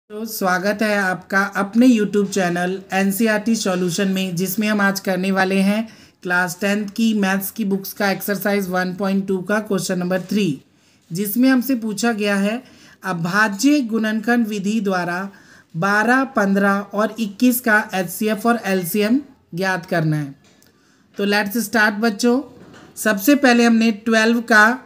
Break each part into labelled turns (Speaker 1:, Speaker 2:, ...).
Speaker 1: तो स्वागत है आपका अपने YouTube चैनल NCERT सॉल्यूशन में, जिसमें हम आज करने वाले हैं क्लास 10th की मैथ्स की बुक्स का एक्सरसाइज 1.2 का क्वेश्चन नंबर 3, जिसमें हमसे पूछा गया है अभाज्य गुणनखंड विधि द्वारा 12, 15 और 21 का HCF और LCM ज्ञात करना है। तो लेट्स स्टार्ट बच्चों। सबसे पहले हमने 12 का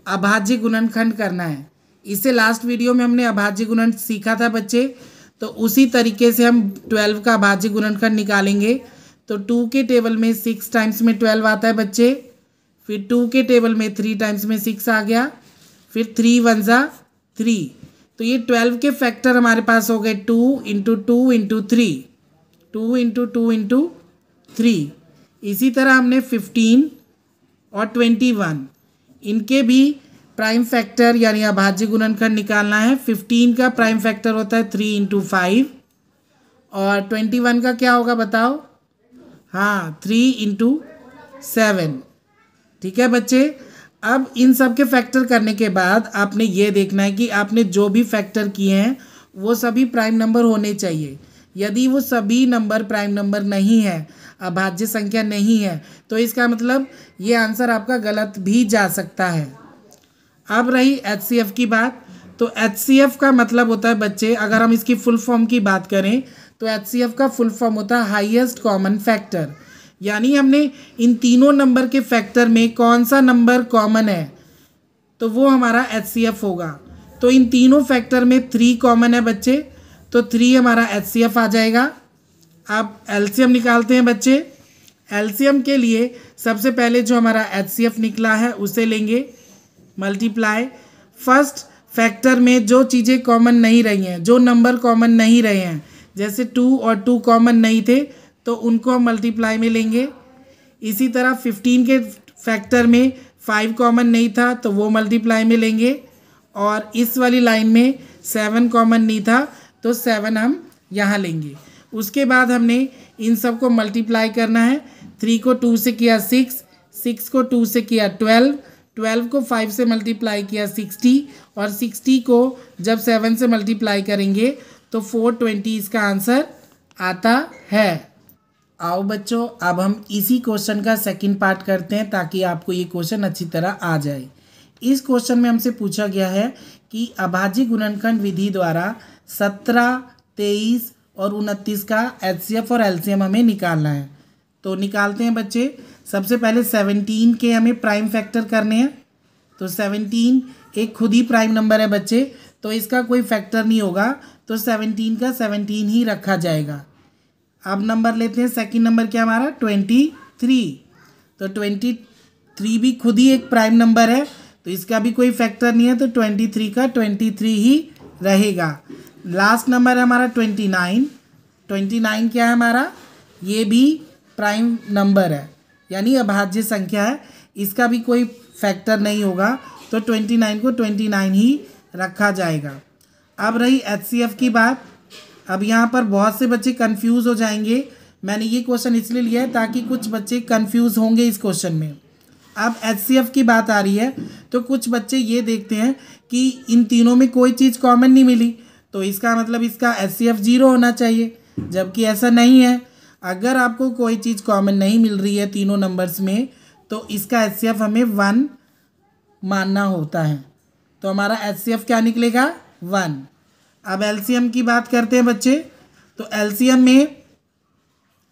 Speaker 1: अभाज्य गुणनखंड करना है। इससे लास्ट वीडियो में हमने अभाज्य गुणन सीखा था बच्चे, तो उसी तरीके से हम 12 का अभाज्य गुणनखंड निकालेंगे। तो 2 के टेबल में 6 टाइम्स में 12 आता है बच्चे, फिर 2 के टेबल में 3 टाइम्स में 6 आ गया, फिर 3 1 जा 3। तो ये 12 के फैक्टर हमारे पास हो गए 2 इंटू 2 इंटू 3, 2 इंटू 2 इंटू 3। इसी तरह हमने 15 और 21 इनके भी प्राइम फैक्टर यानी अभाज्य गुणनखंड निकालना है। 15 का प्राइम फैक्टर होता है 3 इंटू 5 और 21 का क्या होगा बताओ? हाँ, 3 इंटू 7। ठीक है बच्चे। अब इन सब के फैक्टर करने के बाद आपने ये देखना है कि आपने जो भी फैक्टर किए हैं वो सभी प्राइम नंबर होने चाहिए। यदि वो सभी नंबर प्राइम नंबर नहीं है, अभाज्य संख्या नहीं है, तो इसका मतलब ये आंसर आपका गलत भी जा सकता है। अब रही HCF की बात, तो HCF का मतलब होता है बच्चे, अगर हम इसकी फुल फॉर्म की बात करें तो HCF का फुल फॉर्म होता है हाईएस्ट कॉमन फैक्टर। यानी हमने इन तीनों नंबर के फैक्टर में कौन सा नंबर कॉमन है तो वो हमारा HCF होगा। तो इन तीनों फैक्टर में 3 कॉमन है बच्चे, तो 3 हमारा HCF आ जाएगा। अब LCM निकालते हैं बच्चे। LCM के लिए सबसे पहले जो हमारा HCF निकला है उसे लेंगे मल्टीप्लाई। फर्स्ट फैक्टर में जो चीज़ें कॉमन नहीं रही हैं, जो नंबर कॉमन नहीं रहे हैं, जैसे 2 और 2 कॉमन नहीं थे तो उनको हम मल्टीप्लाई में लेंगे। इसी तरह 15 के फैक्टर में 5 कॉमन नहीं था तो वो मल्टीप्लाई में लेंगे, और इस वाली लाइन में 7 कॉमन नहीं था तो 7 हम यहाँ लेंगे। उसके बाद हमने इन सब को मल्टीप्लाई करना है। 3 को 2 से किया 6, 6 को 2 से किया 12, 12 को 5 से मल्टीप्लाई किया 60, और 60 को जब 7 से मल्टीप्लाई करेंगे तो 420 इसका आंसर आता है। आओ बच्चों, अब हम इसी क्वेश्चन का सेकंड पार्ट करते हैं ताकि आपको ये क्वेश्चन अच्छी तरह आ जाए। इस क्वेश्चन में हमसे पूछा गया है कि अभाज्य गुणनखंड विधि द्वारा 17, 23 और 29 का HCF और LCM हमें निकालना है। तो निकालते हैं बच्चे। सबसे पहले 17 के हमें प्राइम फैक्टर करने हैं। तो 17 एक खुद ही प्राइम नंबर है बच्चे, तो इसका कोई फैक्टर नहीं होगा, तो 17 का 17 ही रखा जाएगा। अब नंबर लेते हैं। सेकंड नंबर क्या हमारा 23। तो 23 भी खुद ही एक प्राइम नंबर है, तो इसका भी कोई फैक्टर नहीं है, तो 23 का 23 ही रहेगा। लास्ट नंबर है हमारा 29। 29 क्या है हमारा? ये भी प्राइम नंबर है यानी अभाज्य संख्या है, इसका भी कोई फैक्टर नहीं होगा, तो 29 को 29 ही रखा जाएगा। अब रही HCF की बात। अब यहाँ पर बहुत से बच्चे कंफ्यूज हो जाएंगे। मैंने ये क्वेश्चन इसलिए लिया है ताकि कुछ बच्चे कंफ्यूज होंगे इस क्वेश्चन में। अब HCF की बात आ रही है तो कुछ बच्चे ये देखते हैं कि इन तीनों में कोई चीज़ कॉमन नहीं मिली, तो इसका मतलब इसका HCF 0 होना चाहिए, जबकि ऐसा नहीं है। अगर आपको कोई चीज़ कॉमन नहीं मिल रही है तीनों नंबर्स में, तो इसका HCF हमें 1 मानना होता है। तो हमारा HCF क्या निकलेगा? 1। अब LCM की बात करते हैं बच्चे। तो LCM में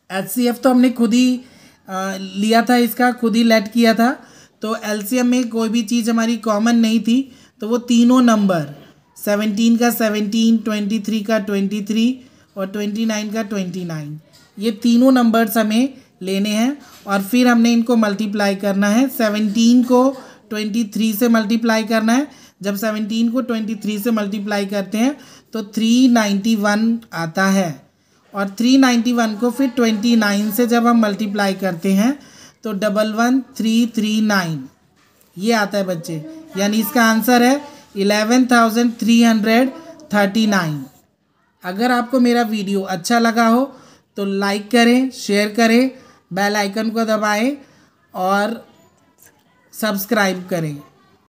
Speaker 1: HCF तो हमने खुद ही लिया था, इसका खुद ही लेट किया था। तो LCM में कोई भी चीज़ हमारी कॉमन नहीं थी, तो वो तीनों नंबर 17 का 17, 23 का 23 और 29 का 29, ये तीनों नंबर्स हमें लेने हैं और फिर हमने इनको मल्टीप्लाई करना है। 17 को 23 से मल्टीप्लाई करना है। जब 17 को 23 से मल्टीप्लाई करते हैं तो 391 आता है, और 391 को फिर 29 से जब हम मल्टीप्लाई करते हैं तो 11339 ये आता है बच्चे, यानी इसका आंसर है 11,339। अगर आपको मेरा वीडियो अच्छा लगा हो तो लाइक करें, शेयर करें, बेल आइकन को दबाएं और सब्सक्राइब करें।